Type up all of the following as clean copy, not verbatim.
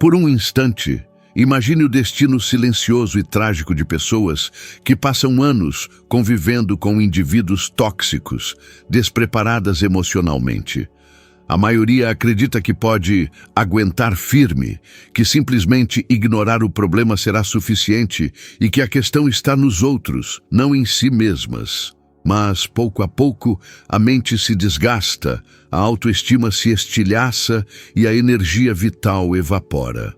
Por um instante, imagine o destino silencioso e trágico de pessoas que passam anos convivendo com indivíduos tóxicos, despreparadas emocionalmente. A maioria acredita que pode aguentar firme, que simplesmente ignorar o problema será suficiente e que a questão está nos outros, não em si mesmas. Mas, pouco a pouco, a mente se desgasta, a autoestima se estilhaça e a energia vital evapora.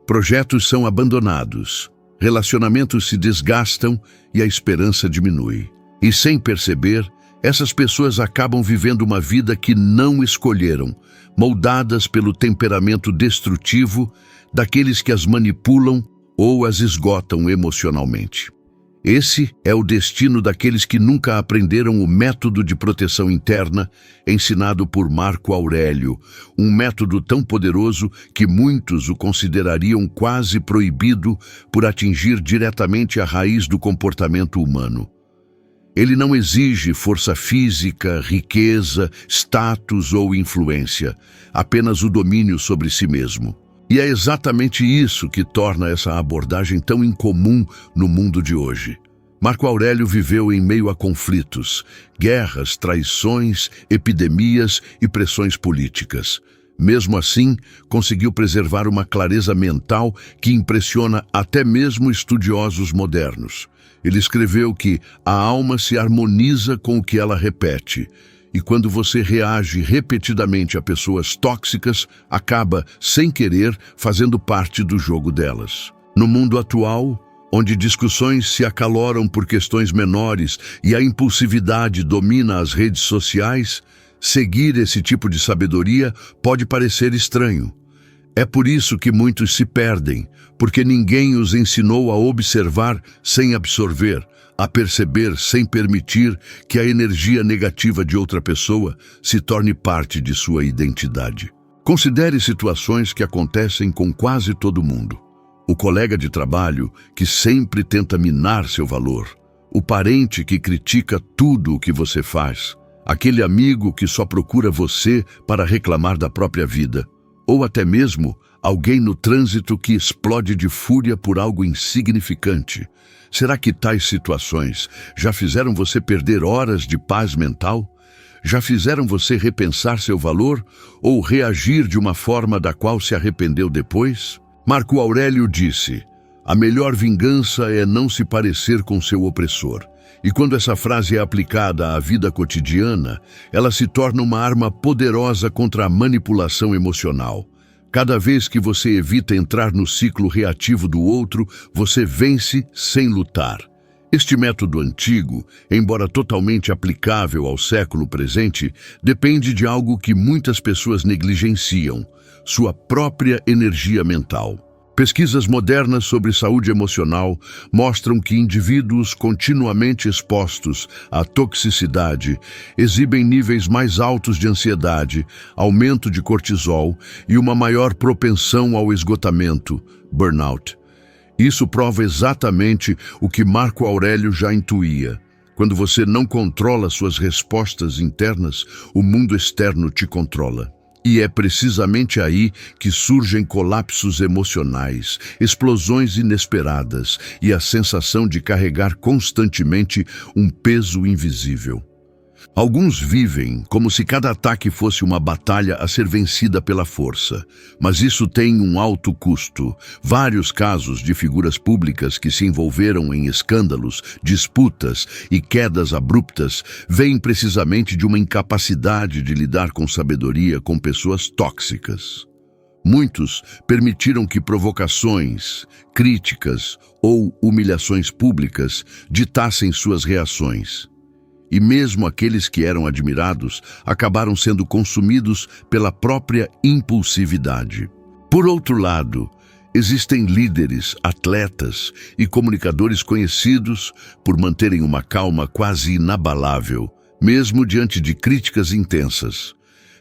Projetos são abandonados, relacionamentos se desgastam e a esperança diminui. E sem perceber, essas pessoas acabam vivendo uma vida que não escolheram, moldadas pelo temperamento destrutivo daqueles que as manipulam ou as esgotam emocionalmente. Esse é o destino daqueles que nunca aprenderam o método de proteção interna ensinado por Marco Aurélio, um método tão poderoso que muitos o considerariam quase proibido por atingir diretamente a raiz do comportamento humano. Ele não exige força física, riqueza, status ou influência, apenas o domínio sobre si mesmo. E é exatamente isso que torna essa abordagem tão incomum no mundo de hoje. Marco Aurélio viveu em meio a conflitos, guerras, traições, epidemias e pressões políticas. Mesmo assim, conseguiu preservar uma clareza mental que impressiona até mesmo estudiosos modernos. Ele escreveu que a alma se harmoniza com o que ela repete. E quando você reage repetidamente a pessoas tóxicas, acaba, sem querer, fazendo parte do jogo delas. No mundo atual, onde discussões se acaloram por questões menores e a impulsividade domina as redes sociais, seguir esse tipo de sabedoria pode parecer estranho. É por isso que muitos se perdem, porque ninguém os ensinou a observar sem absorver, a perceber sem permitir que a energia negativa de outra pessoa se torne parte de sua identidade. Considere situações que acontecem com quase todo mundo. O colega de trabalho que sempre tenta minar seu valor, o parente que critica tudo o que você faz, aquele amigo que só procura você para reclamar da própria vida, ou até mesmo alguém no trânsito que explode de fúria por algo insignificante. Será que tais situações já fizeram você perder horas de paz mental? Já fizeram você repensar seu valor ou reagir de uma forma da qual se arrependeu depois? Marco Aurélio disse: "A melhor vingança é não se parecer com seu opressor." E quando essa frase é aplicada à vida cotidiana, ela se torna uma arma poderosa contra a manipulação emocional. Cada vez que você evita entrar no ciclo reativo do outro, você vence sem lutar. Este método antigo, embora totalmente aplicável ao século presente, depende de algo que muitas pessoas negligenciam: sua própria energia mental. Pesquisas modernas sobre saúde emocional mostram que indivíduos continuamente expostos à toxicidade exibem níveis mais altos de ansiedade, aumento de cortisol e uma maior propensão ao esgotamento, burnout. Isso prova exatamente o que Marco Aurélio já intuía. Quando você não controla suas respostas internas, o mundo externo te controla. E é precisamente aí que surgem colapsos emocionais, explosões inesperadas e a sensação de carregar constantemente um peso invisível. Alguns vivem como se cada ataque fosse uma batalha a ser vencida pela força, mas isso tem um alto custo. Vários casos de figuras públicas que se envolveram em escândalos, disputas e quedas abruptas vêm precisamente de uma incapacidade de lidar com sabedoria com pessoas tóxicas. Muitos permitiram que provocações, críticas ou humilhações públicas ditassem suas reações. E mesmo aqueles que eram admirados acabaram sendo consumidos pela própria impulsividade. Por outro lado, existem líderes, atletas e comunicadores conhecidos por manterem uma calma quase inabalável, mesmo diante de críticas intensas.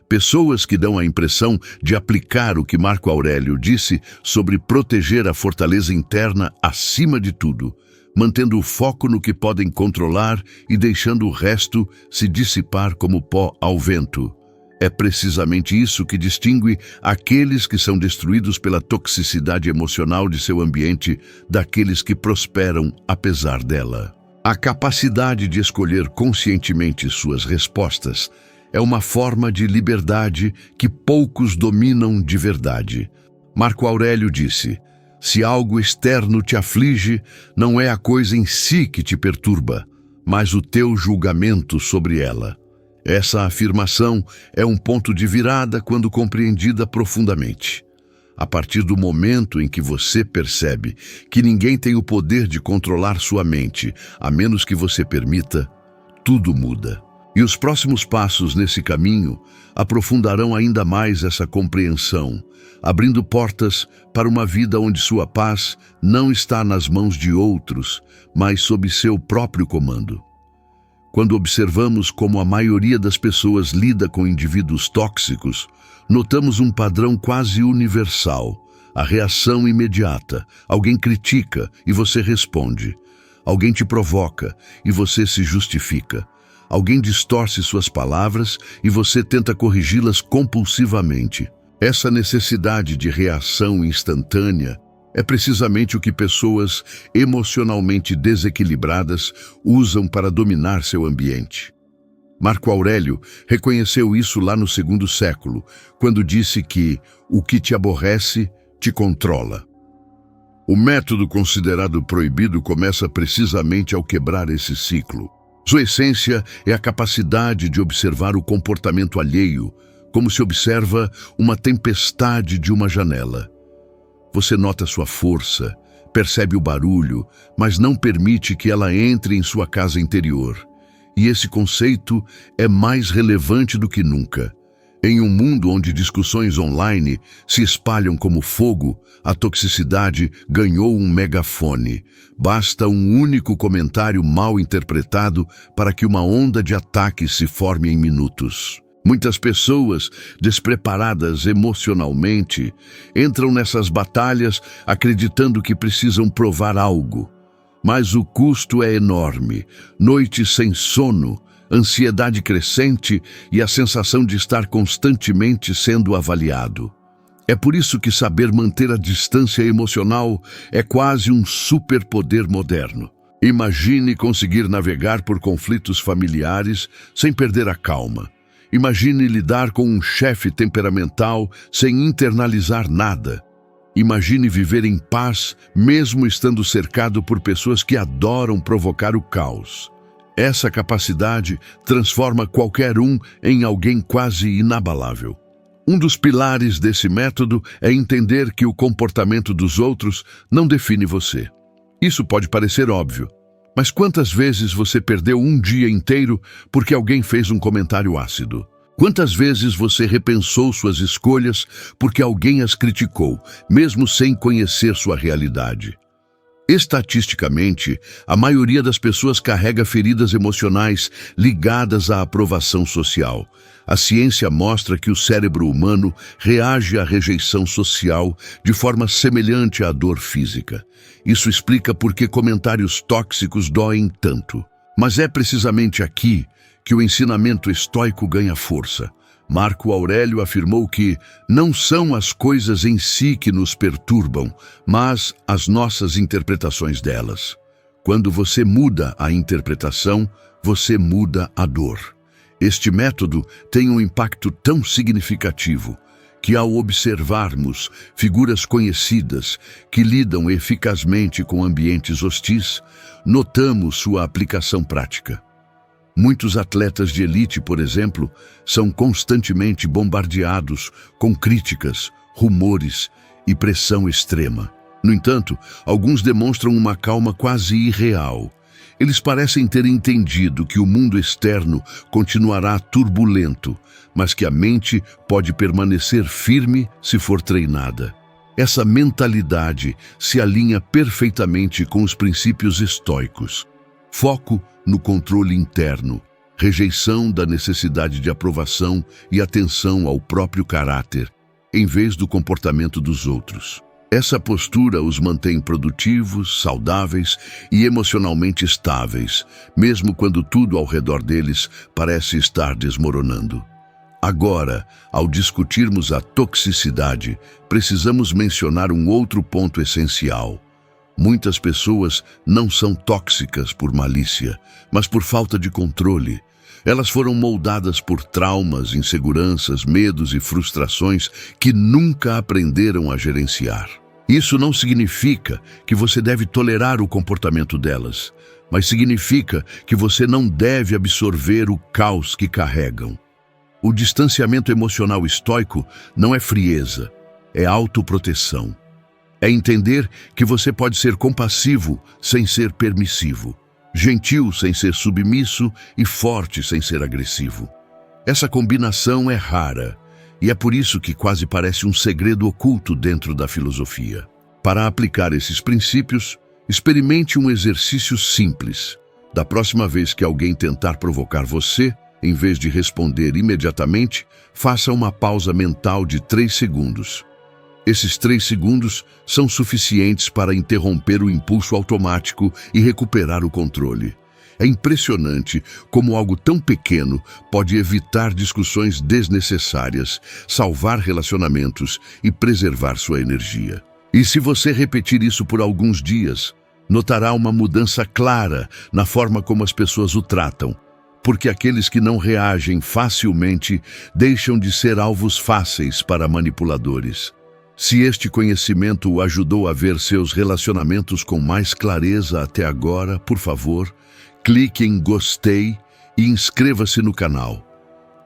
Pessoas que dão a impressão de aplicar o que Marco Aurélio disse sobre proteger a fortaleza interna acima de tudo, mantendo o foco no que podem controlar e deixando o resto se dissipar como pó ao vento. É precisamente isso que distingue aqueles que são destruídos pela toxicidade emocional de seu ambiente daqueles que prosperam apesar dela. A capacidade de escolher conscientemente suas respostas é uma forma de liberdade que poucos dominam de verdade. Marco Aurélio disse: se algo externo te aflige, não é a coisa em si que te perturba, mas o teu julgamento sobre ela. Essa afirmação é um ponto de virada quando compreendida profundamente. A partir do momento em que você percebe que ninguém tem o poder de controlar sua mente, a menos que você permita, tudo muda. E os próximos passos nesse caminho aprofundarão ainda mais essa compreensão, abrindo portas para uma vida onde sua paz não está nas mãos de outros, mas sob seu próprio comando. Quando observamos como a maioria das pessoas lida com indivíduos tóxicos, notamos um padrão quase universal: a reação imediata. Alguém critica e você responde. Alguém te provoca e você se justifica. Alguém distorce suas palavras e você tenta corrigi-las compulsivamente. Essa necessidade de reação instantânea é precisamente o que pessoas emocionalmente desequilibradas usam para dominar seu ambiente. Marco Aurélio reconheceu isso lá no segundo século, quando disse que o que te aborrece te controla. O método considerado proibido começa precisamente ao quebrar esse ciclo. Sua essência é a capacidade de observar o comportamento alheio, como se observa uma tempestade de uma janela. Você nota sua força, percebe o barulho, mas não permite que ela entre em sua casa interior. E esse conceito é mais relevante do que nunca. Em um mundo onde discussões online se espalham como fogo, a toxicidade ganhou um megafone. Basta um único comentário mal interpretado para que uma onda de ataques se forme em minutos. Muitas pessoas, despreparadas emocionalmente, entram nessas batalhas acreditando que precisam provar algo. Mas o custo é enorme: noites sem sono, ansiedade crescente e a sensação de estar constantemente sendo avaliado. É por isso que saber manter a distância emocional é quase um superpoder moderno. Imagine conseguir navegar por conflitos familiares sem perder a calma. Imagine lidar com um chefe temperamental sem internalizar nada. Imagine viver em paz, mesmo estando cercado por pessoas que adoram provocar o caos. Essa capacidade transforma qualquer um em alguém quase inabalável. Um dos pilares desse método é entender que o comportamento dos outros não define você. Isso pode parecer óbvio, mas quantas vezes você perdeu um dia inteiro porque alguém fez um comentário ácido? Quantas vezes você repensou suas escolhas porque alguém as criticou, mesmo sem conhecer sua realidade? Estatisticamente, a maioria das pessoas carrega feridas emocionais ligadas à aprovação social. A ciência mostra que o cérebro humano reage à rejeição social de forma semelhante à dor física. Isso explica por que comentários tóxicos doem tanto. Mas é precisamente aqui que o ensinamento estoico ganha força. Marco Aurélio afirmou que não são as coisas em si que nos perturbam, mas as nossas interpretações delas. Quando você muda a interpretação, você muda a dor. Este método tem um impacto tão significativo que, ao observarmos figuras conhecidas que lidam eficazmente com ambientes hostis, notamos sua aplicação prática. Muitos atletas de elite, por exemplo, são constantemente bombardeados com críticas, rumores e pressão extrema. No entanto, alguns demonstram uma calma quase irreal. Eles parecem ter entendido que o mundo externo continuará turbulento, mas que a mente pode permanecer firme se for treinada. Essa mentalidade se alinha perfeitamente com os princípios estoicos. Foco no controle interno, rejeição da necessidade de aprovação e atenção ao próprio caráter, em vez do comportamento dos outros. Essa postura os mantém produtivos, saudáveis e emocionalmente estáveis, mesmo quando tudo ao redor deles parece estar desmoronando. Agora, ao discutirmos a toxicidade, precisamos mencionar um outro ponto essencial. Muitas pessoas não são tóxicas por malícia, mas por falta de controle. Elas foram moldadas por traumas, inseguranças, medos e frustrações que nunca aprenderam a gerenciar. Isso não significa que você deve tolerar o comportamento delas, mas significa que você não deve absorver o caos que carregam. O distanciamento emocional estoico não é frieza, é autoproteção. É entender que você pode ser compassivo sem ser permissivo, gentil sem ser submisso e forte sem ser agressivo. Essa combinação é rara, e é por isso que quase parece um segredo oculto dentro da filosofia. Para aplicar esses princípios, experimente um exercício simples. Da próxima vez que alguém tentar provocar você, em vez de responder imediatamente, faça uma pausa mental de 3 segundos. Esses 3 segundos são suficientes para interromper o impulso automático e recuperar o controle. É impressionante como algo tão pequeno pode evitar discussões desnecessárias, salvar relacionamentos e preservar sua energia. E se você repetir isso por alguns dias, notará uma mudança clara na forma como as pessoas o tratam, porque aqueles que não reagem facilmente deixam de ser alvos fáceis para manipuladores. Se este conhecimento o ajudou a ver seus relacionamentos com mais clareza até agora, por favor, clique em gostei e inscreva-se no canal.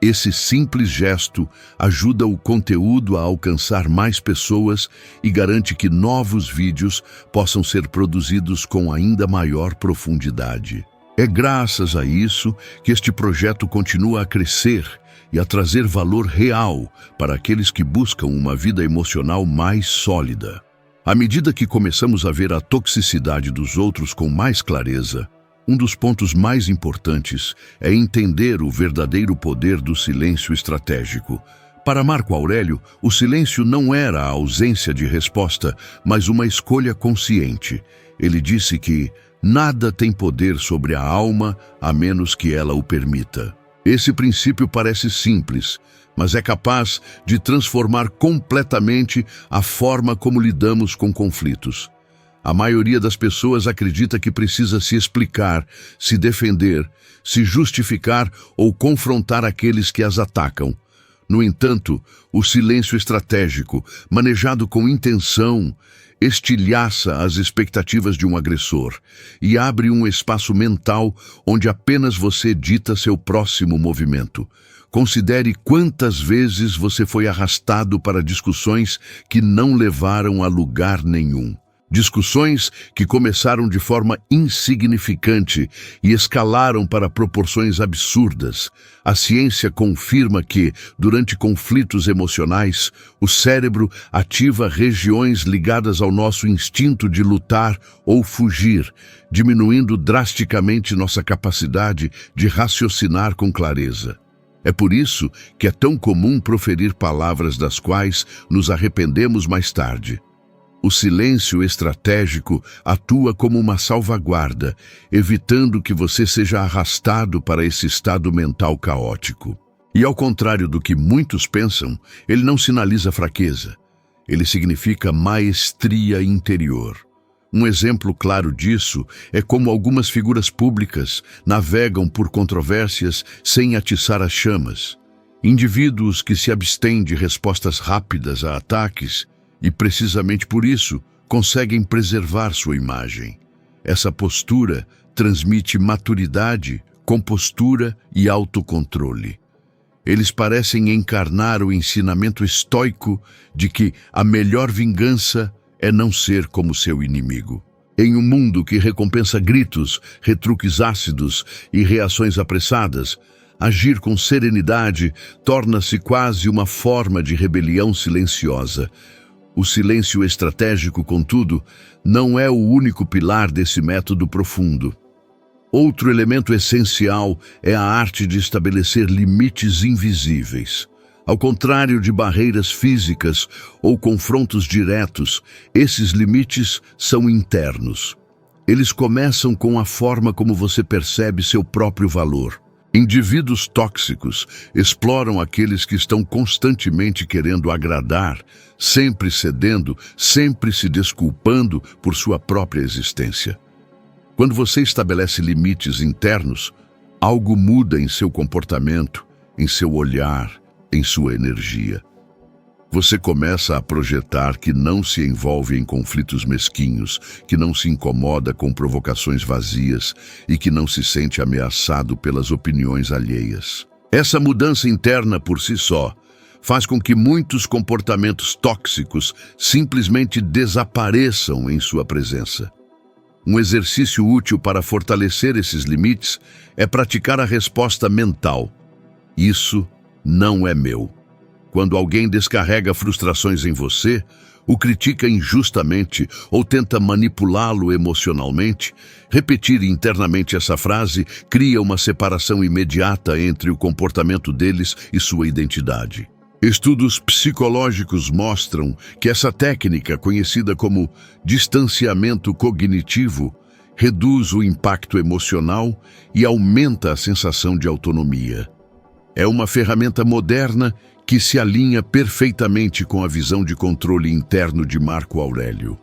Esse simples gesto ajuda o conteúdo a alcançar mais pessoas e garante que novos vídeos possam ser produzidos com ainda maior profundidade. É graças a isso que este projeto continua a crescer e a trazer valor real para aqueles que buscam uma vida emocional mais sólida. À medida que começamos a ver a toxicidade dos outros com mais clareza, um dos pontos mais importantes é entender o verdadeiro poder do silêncio estratégico. Para Marco Aurélio, o silêncio não era a ausência de resposta, mas uma escolha consciente. Ele disse que nada tem poder sobre a alma a menos que ela o permita. Esse princípio parece simples, mas é capaz de transformar completamente a forma como lidamos com conflitos. A maioria das pessoas acredita que precisa se explicar, se defender, se justificar ou confrontar aqueles que as atacam. No entanto, o silêncio estratégico, manejado com intenção, estilhaça as expectativas de um agressor e abre um espaço mental onde apenas você dita seu próximo movimento. Considere quantas vezes você foi arrastado para discussões que não levaram a lugar nenhum. Discussões que começaram de forma insignificante e escalaram para proporções absurdas. A ciência confirma que, durante conflitos emocionais, o cérebro ativa regiões ligadas ao nosso instinto de lutar ou fugir, diminuindo drasticamente nossa capacidade de raciocinar com clareza. É por isso que é tão comum proferir palavras das quais nos arrependemos mais tarde. O silêncio estratégico atua como uma salvaguarda, evitando que você seja arrastado para esse estado mental caótico. E ao contrário do que muitos pensam, ele não sinaliza fraqueza. Ele significa maestria interior. Um exemplo claro disso é como algumas figuras públicas navegam por controvérsias sem atiçar as chamas. Indivíduos que se abstêm de respostas rápidas a ataques e, precisamente por isso, conseguem preservar sua imagem. Essa postura transmite maturidade, compostura e autocontrole. Eles parecem encarnar o ensinamento estoico de que a melhor vingança é não ser como seu inimigo. Em um mundo que recompensa gritos, retruques ácidos e reações apressadas, agir com serenidade torna-se quase uma forma de rebelião silenciosa. O silêncio estratégico, contudo, não é o único pilar desse método profundo. Outro elemento essencial é a arte de estabelecer limites invisíveis. Ao contrário de barreiras físicas ou confrontos diretos, esses limites são internos. Eles começam com a forma como você percebe seu próprio valor. Indivíduos tóxicos exploram aqueles que estão constantemente querendo agradar, sempre cedendo, sempre se desculpando por sua própria existência. Quando você estabelece limites internos, algo muda em seu comportamento, em seu olhar, em sua energia. Você começa a projetar que não se envolve em conflitos mesquinhos, que não se incomoda com provocações vazias e que não se sente ameaçado pelas opiniões alheias. Essa mudança interna por si só faz com que muitos comportamentos tóxicos simplesmente desapareçam em sua presença. Um exercício útil para fortalecer esses limites é praticar a resposta mental: isso não é meu. Quando alguém descarrega frustrações em você, o critica injustamente ou tenta manipulá-lo emocionalmente, repetir internamente essa frase cria uma separação imediata entre o comportamento deles e sua identidade. Estudos psicológicos mostram que essa técnica, conhecida como distanciamento cognitivo, reduz o impacto emocional e aumenta a sensação de autonomia. É uma ferramenta moderna que se alinha perfeitamente com a visão de controle interno de Marco Aurélio.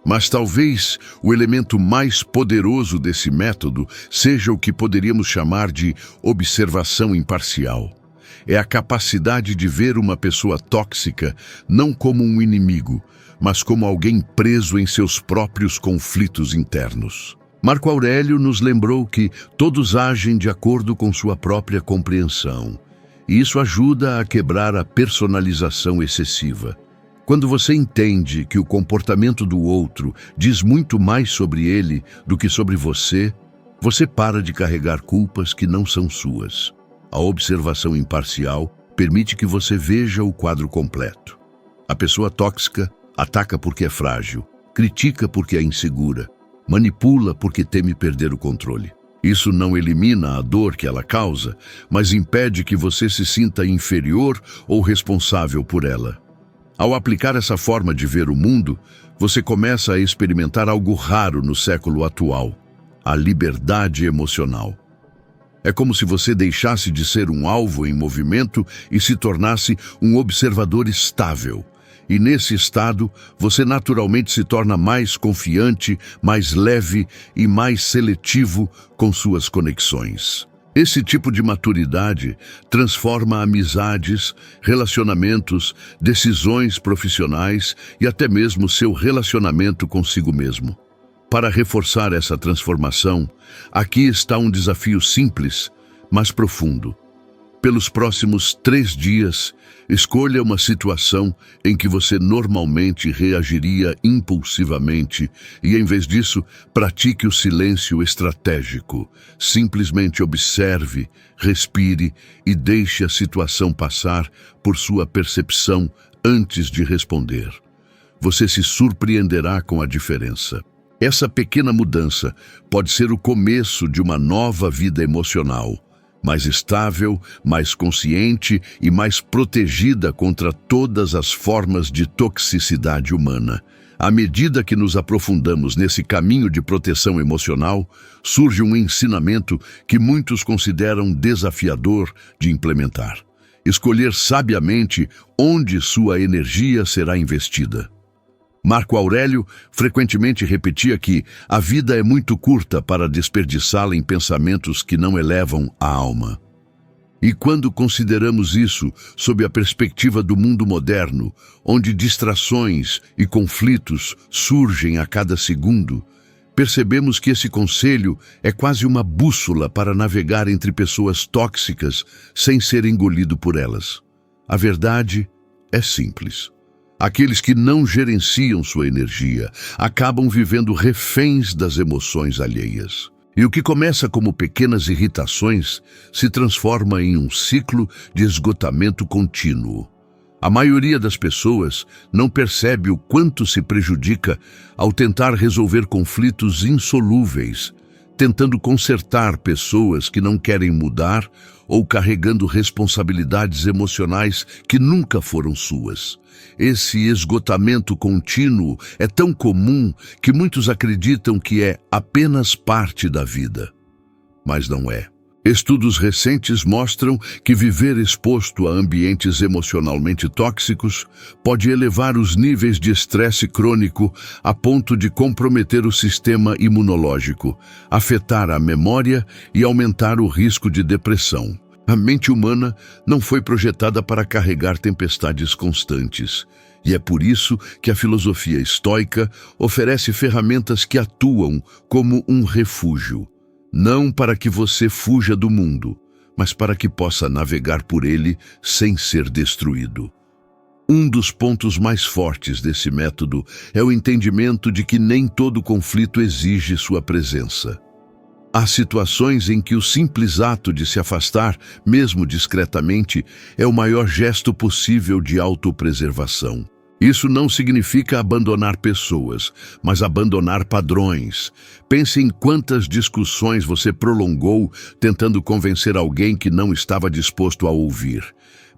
Mas talvez o elemento mais poderoso desse método seja o que poderíamos chamar de observação imparcial. É a capacidade de ver uma pessoa tóxica não como um inimigo, mas como alguém preso em seus próprios conflitos internos. Marco Aurélio nos lembrou que todos agem de acordo com sua própria compreensão. E isso ajuda a quebrar a personalização excessiva. Quando você entende que o comportamento do outro diz muito mais sobre ele do que sobre você, você para de carregar culpas que não são suas. A observação imparcial permite que você veja o quadro completo. A pessoa tóxica ataca porque é frágil, critica porque é insegura, manipula porque teme perder o controle. Isso não elimina a dor que ela causa, mas impede que você se sinta inferior ou responsável por ela. Ao aplicar essa forma de ver o mundo, você começa a experimentar algo raro no século atual: a liberdade emocional. É como se você deixasse de ser um alvo em movimento e se tornasse um observador estável. E nesse estado, você naturalmente se torna mais confiante, mais leve e mais seletivo com suas conexões. Esse tipo de maturidade transforma amizades, relacionamentos, decisões profissionais e até mesmo seu relacionamento consigo mesmo. Para reforçar essa transformação, aqui está um desafio simples, mas profundo. Pelos próximos 3 dias, escolha uma situação em que você normalmente reagiria impulsivamente e, em vez disso, pratique o silêncio estratégico. Simplesmente observe, respire e deixe a situação passar por sua percepção antes de responder. Você se surpreenderá com a diferença. Essa pequena mudança pode ser o começo de uma nova vida emocional, mais estável, mais consciente e mais protegida contra todas as formas de toxicidade humana. À medida que nos aprofundamos nesse caminho de proteção emocional, surge um ensinamento que muitos consideram desafiador de implementar: escolher sabiamente onde sua energia será investida. Marco Aurélio frequentemente repetia que a vida é muito curta para desperdiçá-la em pensamentos que não elevam a alma. E quando consideramos isso sob a perspectiva do mundo moderno, onde distrações e conflitos surgem a cada segundo, percebemos que esse conselho é quase uma bússola para navegar entre pessoas tóxicas sem ser engolido por elas. A verdade é simples. Aqueles que não gerenciam sua energia acabam vivendo reféns das emoções alheias. E o que começa como pequenas irritações se transforma em um ciclo de esgotamento contínuo. A maioria das pessoas não percebe o quanto se prejudica ao tentar resolver conflitos insolúveis, tentando consertar pessoas que não querem mudar ou carregando responsabilidades emocionais que nunca foram suas. Esse esgotamento contínuo é tão comum que muitos acreditam que é apenas parte da vida. Mas não é. Estudos recentes mostram que viver exposto a ambientes emocionalmente tóxicos pode elevar os níveis de estresse crônico a ponto de comprometer o sistema imunológico, afetar a memória e aumentar o risco de depressão. A mente humana não foi projetada para carregar tempestades constantes, e é por isso que a filosofia estoica oferece ferramentas que atuam como um refúgio. Não para que você fuja do mundo, mas para que possa navegar por ele sem ser destruído. Um dos pontos mais fortes desse método é o entendimento de que nem todo conflito exige sua presença. Há situações em que o simples ato de se afastar, mesmo discretamente, é o maior gesto possível de autopreservação. Isso não significa abandonar pessoas, mas abandonar padrões. Pense em quantas discussões você prolongou tentando convencer alguém que não estava disposto a ouvir.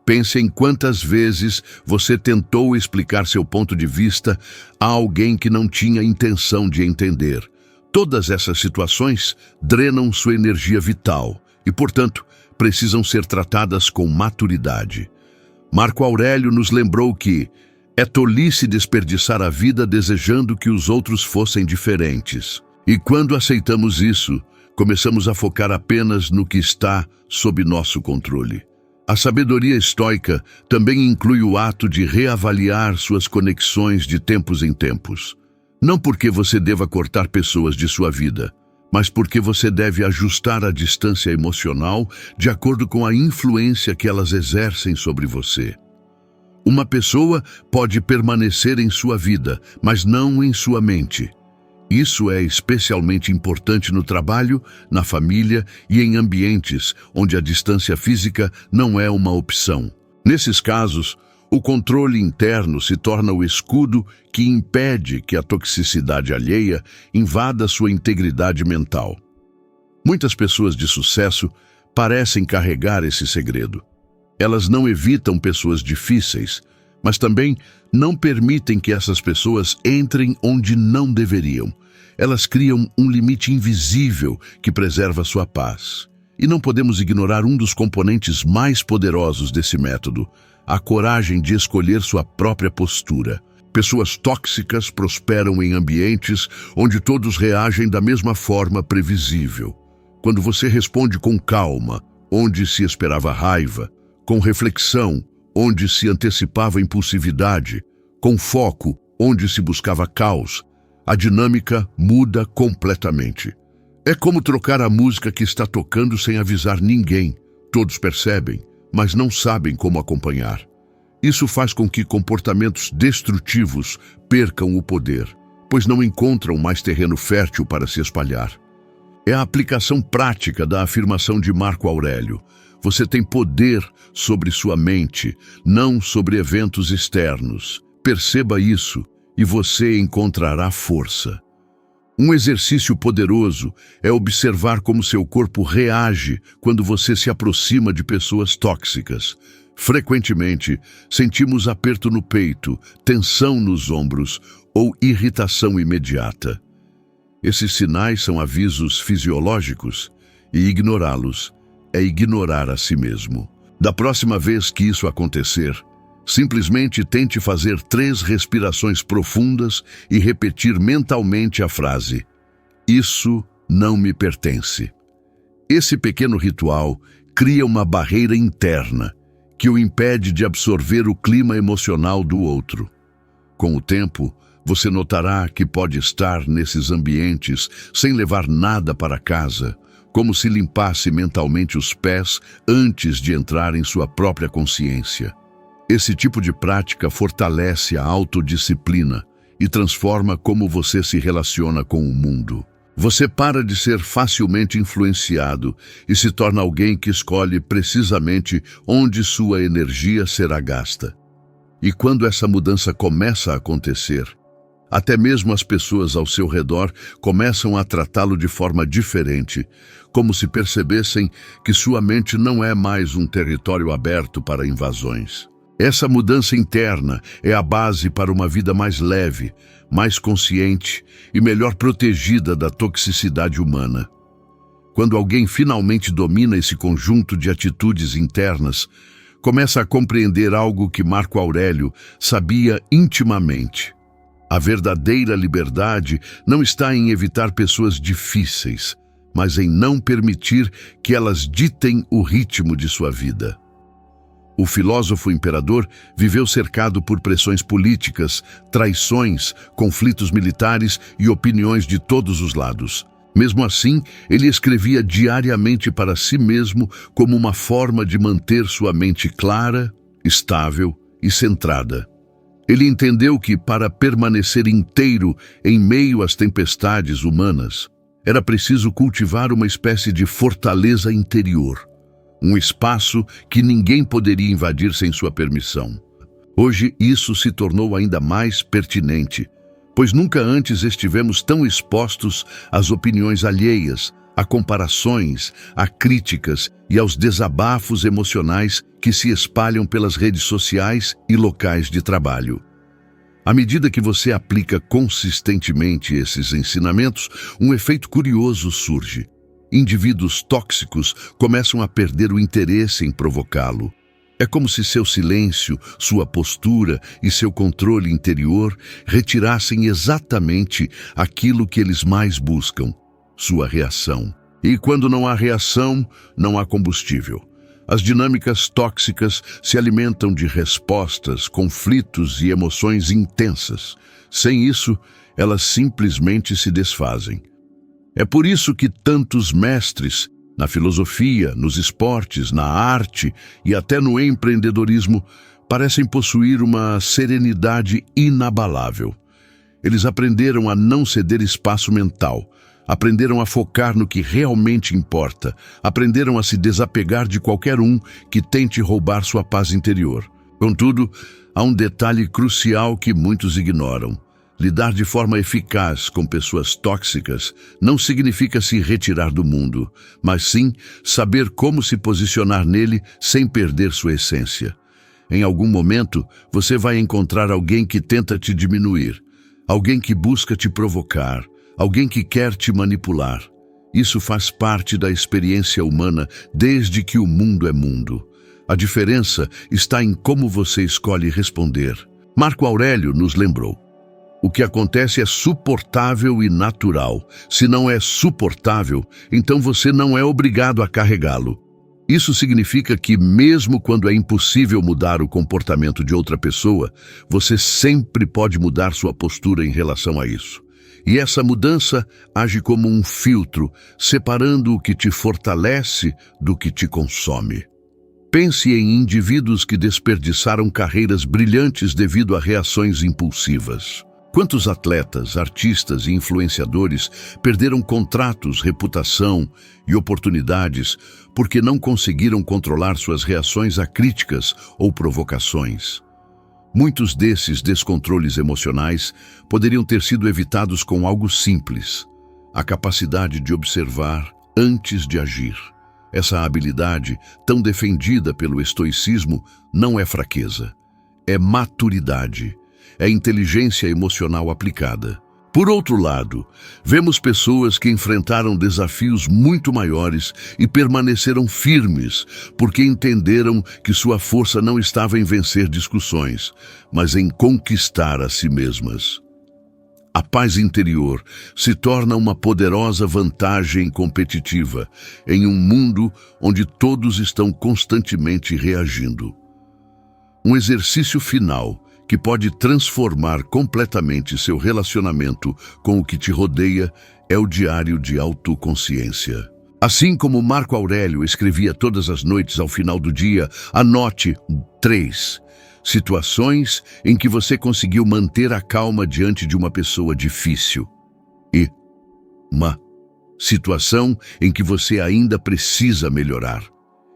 Pense em quantas vezes você tentou explicar seu ponto de vista a alguém que não tinha intenção de entender. Todas essas situações drenam sua energia vital e, portanto, precisam ser tratadas com maturidade. Marco Aurélio nos lembrou que é tolice desperdiçar a vida desejando que os outros fossem diferentes. E quando aceitamos isso, começamos a focar apenas no que está sob nosso controle. A sabedoria estoica também inclui o ato de reavaliar suas conexões de tempos em tempos. Não porque você deva cortar pessoas de sua vida, mas porque você deve ajustar a distância emocional de acordo com a influência que elas exercem sobre você. Uma pessoa pode permanecer em sua vida, mas não em sua mente. Isso é especialmente importante no trabalho, na família e em ambientes onde a distância física não é uma opção. Nesses casos, o controle interno se torna o escudo que impede que a toxicidade alheia invada sua integridade mental. Muitas pessoas de sucesso parecem carregar esse segredo. Elas não evitam pessoas difíceis, mas também não permitem que essas pessoas entrem onde não deveriam. Elas criam um limite invisível que preserva sua paz. E não podemos ignorar um dos componentes mais poderosos desse método, a coragem de escolher sua própria postura. Pessoas tóxicas prosperam em ambientes onde todos reagem da mesma forma previsível. Quando você responde com calma, onde se esperava raiva, com reflexão, onde se antecipava impulsividade, com foco, onde se buscava caos, a dinâmica muda completamente. É como trocar a música que está tocando sem avisar ninguém. Todos percebem, mas não sabem como acompanhar. Isso faz com que comportamentos destrutivos percam o poder, pois não encontram mais terreno fértil para se espalhar. É a aplicação prática da afirmação de Marco Aurélio. Você tem poder sobre sua mente, não sobre eventos externos. Perceba isso e você encontrará força. Um exercício poderoso é observar como seu corpo reage quando você se aproxima de pessoas tóxicas. Frequentemente, sentimos aperto no peito, tensão nos ombros ou irritação imediata. Esses sinais são avisos fisiológicos e ignorá-los é ignorar a si mesmo. Da próxima vez que isso acontecer, simplesmente tente fazer 3 respirações profundas e repetir mentalmente a frase: "Isso não me pertence". Esse pequeno ritual cria uma barreira interna que o impede de absorver o clima emocional do outro. Com o tempo, você notará que pode estar nesses ambientes sem levar nada para casa, como se limpasse mentalmente os pés antes de entrar em sua própria consciência. Esse tipo de prática fortalece a autodisciplina e transforma como você se relaciona com o mundo. Você para de ser facilmente influenciado e se torna alguém que escolhe precisamente onde sua energia será gasta. E quando essa mudança começa a acontecer, até mesmo as pessoas ao seu redor começam a tratá-lo de forma diferente, como se percebessem que sua mente não é mais um território aberto para invasões. Essa mudança interna é a base para uma vida mais leve, mais consciente e melhor protegida da toxicidade humana. Quando alguém finalmente domina esse conjunto de atitudes internas, começa a compreender algo que Marco Aurélio sabia intimamente. A verdadeira liberdade não está em evitar pessoas difíceis, mas em não permitir que elas ditem o ritmo de sua vida. O filósofo imperador viveu cercado por pressões políticas, traições, conflitos militares e opiniões de todos os lados. Mesmo assim, ele escrevia diariamente para si mesmo como uma forma de manter sua mente clara, estável e centrada. Ele entendeu que, para permanecer inteiro em meio às tempestades humanas, era preciso cultivar uma espécie de fortaleza interior, um espaço que ninguém poderia invadir sem sua permissão. Hoje isso se tornou ainda mais pertinente, pois nunca antes estivemos tão expostos às opiniões alheias, a comparações, a críticas e aos desabafos emocionais que se espalham pelas redes sociais e locais de trabalho. À medida que você aplica consistentemente esses ensinamentos, um efeito curioso surge. Indivíduos tóxicos começam a perder o interesse em provocá-lo. É como se seu silêncio, sua postura e seu controle interior retirassem exatamente aquilo que eles mais buscam, sua reação. E quando não há reação, não há combustível. As dinâmicas tóxicas se alimentam de respostas, conflitos e emoções intensas. Sem isso, elas simplesmente se desfazem. É por isso que tantos mestres, na filosofia, nos esportes, na arte e até no empreendedorismo, parecem possuir uma serenidade inabalável. Eles aprenderam a não ceder espaço mental, aprenderam a focar no que realmente importa, aprenderam a se desapegar de qualquer um que tente roubar sua paz interior. Contudo, há um detalhe crucial que muitos ignoram. Lidar de forma eficaz com pessoas tóxicas não significa se retirar do mundo, mas sim saber como se posicionar nele sem perder sua essência. Em algum momento, você vai encontrar alguém que tenta te diminuir, alguém que busca te provocar, alguém que quer te manipular. Isso faz parte da experiência humana desde que o mundo é mundo. A diferença está em como você escolhe responder. Marco Aurélio nos lembrou: o que acontece é suportável e natural. Se não é suportável, então você não é obrigado a carregá-lo. Isso significa que, mesmo quando é impossível mudar o comportamento de outra pessoa, você sempre pode mudar sua postura em relação a isso. E essa mudança age como um filtro, separando o que te fortalece do que te consome. Pense em indivíduos que desperdiçaram carreiras brilhantes devido a reações impulsivas. Quantos atletas, artistas e influenciadores perderam contratos, reputação e oportunidades porque não conseguiram controlar suas reações a críticas ou provocações? Muitos desses descontroles emocionais poderiam ter sido evitados com algo simples: a capacidade de observar antes de agir. Essa habilidade, tão defendida pelo estoicismo, não é fraqueza, é maturidade. É inteligência emocional aplicada. Por outro lado, vemos pessoas que enfrentaram desafios muito maiores e permaneceram firmes, porque entenderam que sua força não estava em vencer discussões, mas em conquistar a si mesmas. A paz interior se torna uma poderosa vantagem competitiva em um mundo onde todos estão constantemente reagindo. Um exercício final que pode transformar completamente seu relacionamento com o que te rodeia é o diário de autoconsciência. Assim como Marco Aurélio escrevia todas as noites ao final do dia, anote 3 situações em que você conseguiu manter a calma diante de uma pessoa difícil e uma situação em que você ainda precisa melhorar.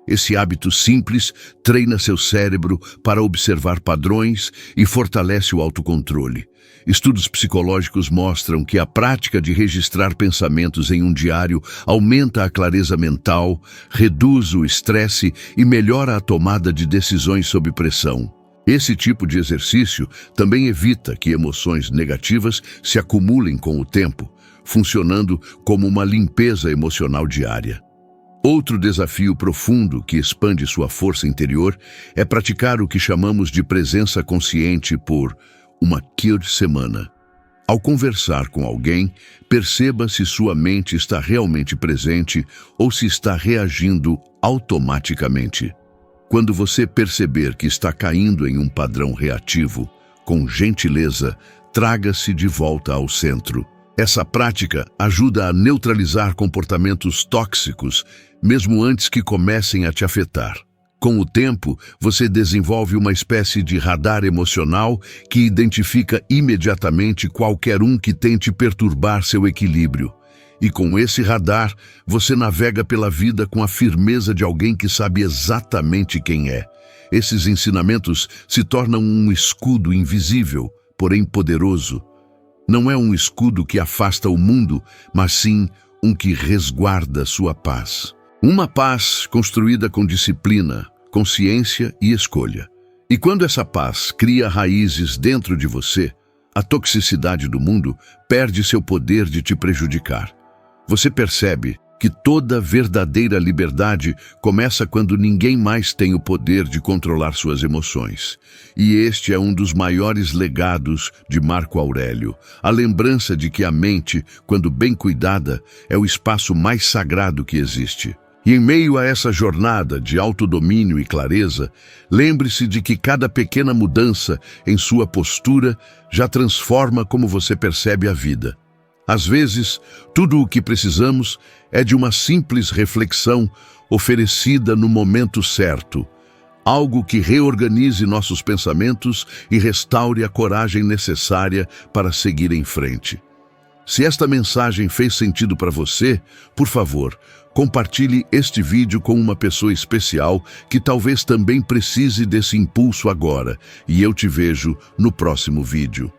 Esse hábito simples treina seu cérebro para observar padrões e fortalece o autocontrole. Estudos psicológicos mostram que a prática de registrar pensamentos em um diário aumenta a clareza mental, reduz o estresse e melhora a tomada de decisões sob pressão. Esse tipo de exercício também evita que emoções negativas se acumulem com o tempo, funcionando como uma limpeza emocional diária. Outro desafio profundo que expande sua força interior é praticar o que chamamos de presença consciente por uma semana. Ao conversar com alguém, perceba se sua mente está realmente presente ou se está reagindo automaticamente. Quando você perceber que está caindo em um padrão reativo, com gentileza, traga-se de volta ao centro. Essa prática ajuda a neutralizar comportamentos tóxicos, mesmo antes que comecem a te afetar. Com o tempo, você desenvolve uma espécie de radar emocional que identifica imediatamente qualquer um que tente perturbar seu equilíbrio. E com esse radar, você navega pela vida com a firmeza de alguém que sabe exatamente quem é. Esses ensinamentos se tornam um escudo invisível, porém poderoso. Não é um escudo que afasta o mundo, mas sim um que resguarda sua paz. Uma paz construída com disciplina, consciência e escolha. E quando essa paz cria raízes dentro de você, a toxicidade do mundo perde seu poder de te prejudicar. Você percebe que toda verdadeira liberdade começa quando ninguém mais tem o poder de controlar suas emoções. E este é um dos maiores legados de Marco Aurélio, a lembrança de que a mente, quando bem cuidada, é o espaço mais sagrado que existe. E em meio a essa jornada de autodomínio e clareza, lembre-se de que cada pequena mudança em sua postura já transforma como você percebe a vida. Às vezes, tudo o que precisamos é de uma simples reflexão oferecida no momento certo, algo que reorganize nossos pensamentos e restaure a coragem necessária para seguir em frente. Se esta mensagem fez sentido para você, por favor, compartilhe este vídeo com uma pessoa especial que talvez também precise desse impulso agora, e eu te vejo no próximo vídeo.